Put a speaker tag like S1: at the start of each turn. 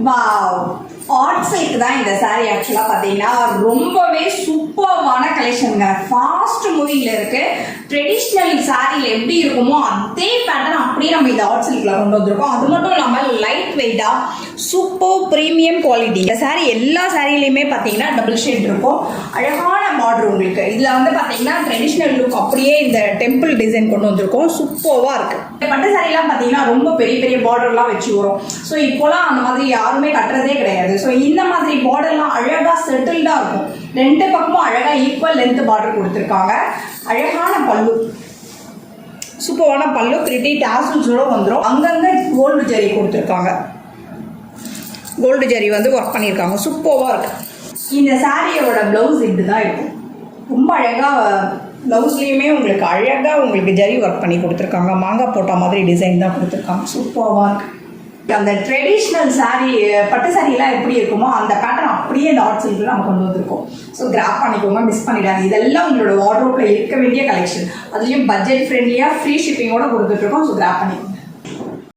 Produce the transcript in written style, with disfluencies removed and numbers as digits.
S1: Wow, art silk தான் இந்த சாரீ. ஆக்சுவலாக பார்த்தீங்கன்னா ரொம்பவே சூப்பர்வான கலெக்ஷனுங்க. ஃபாஸ்ட் மூவிங்ல இருக்கு. ட்ரெடிஷ்னல் சாரியில் எப்படி இருக்குமோ அதே பேட்டர்ன் அப்படியே நம்ம இந்த ஆர்ட் சில்கில் கொண்டு வந்திருக்கோம். அது மட்டும் இல்லாமல் லைட் வெயிட்டாக சூப்பர் ப்ரீமியம் குவாலிட்டி. இந்த சாரீ எல்லா சாரிலையுமே பார்த்தீங்கன்னா டபுள் ஷேட் இருக்கும். அழகான பார்டர் உங்களுக்கு. இதில் வந்து பார்த்தீங்கன்னா ட்ரெடிஷ்னல் லுக் அப்படியே இந்த டெம்பிள் டிசைன் கொண்டு வந்திருக்கோம். சூப்பர்வாக இருக்கு. இந்த பட்டு சாரிலாம் பார்த்தீங்கன்னா ரொம்ப பெரிய பெரிய பார்டர்லாம் வச்சு வரும். ஸோ இப்போலாம் அந்த மாதிரி யாருமே கட்டுறதே கிடையாது. ஸோ இந்த மாதிரி பார்டர்லாம் அழகாக செட்டில்டாக இருக்கும். ரெண்டு பக்கமும் அழகாக ஈக்குவல் லென்த் பார்டர் கொடுத்துருக்காங்க. அழகான பல்லு, சூப்பரான பல்லு, பிரிட்டி டாசல்ஸோட வந்துடும். அங்கங்கே கோல்டு ஜரி கொடுத்துருக்காங்க. கோல்டு ஜரி வந்து ஒர்க் பண்ணியிருக்காங்க. சூப்பராக இருக்கு. இந்த சாரியோட ப்ளவுஸ் இப்படி தான் இருக்கும். ரொம்ப அழகாக ப்ளவுஸ்லேயுமே உங்களுக்கு அழகாக உங்களுக்கு ஜரி ஒர்க் பண்ணி கொடுத்துருக்காங்க. மாங்காய் போட்ட மாதிரி டிசைன் தான் கொடுத்துருக்காங்க. சூப்பராக இருக்கு. அந்த ட்ரெடிஷ்னல் சாரீ பட்டு சாரியெல்லாம் எப்படி இருக்குமோ அந்த பேட்டர்ன் அப்படியே இந்த ஆர்ட் சில்கில் நம்ம கொண்டு வந்திருக்கோம். ஸோ கிராப் பண்ணிக்கோங்க, மிஸ் பண்ணிடாங்க. இதெல்லாம் உங்களோட வார்ட்ரோப்பில் இருக்க வேண்டிய கலெக்ஷன். அதுலேயும் பட்ஜெட் ஃப்ரெண்ட்லியாக ஃப்ரீ ஷிப்பிங்கோட கொடுத்துட்ருக்கோம். ஸோ கிராப் பண்ணிக்கோங்க.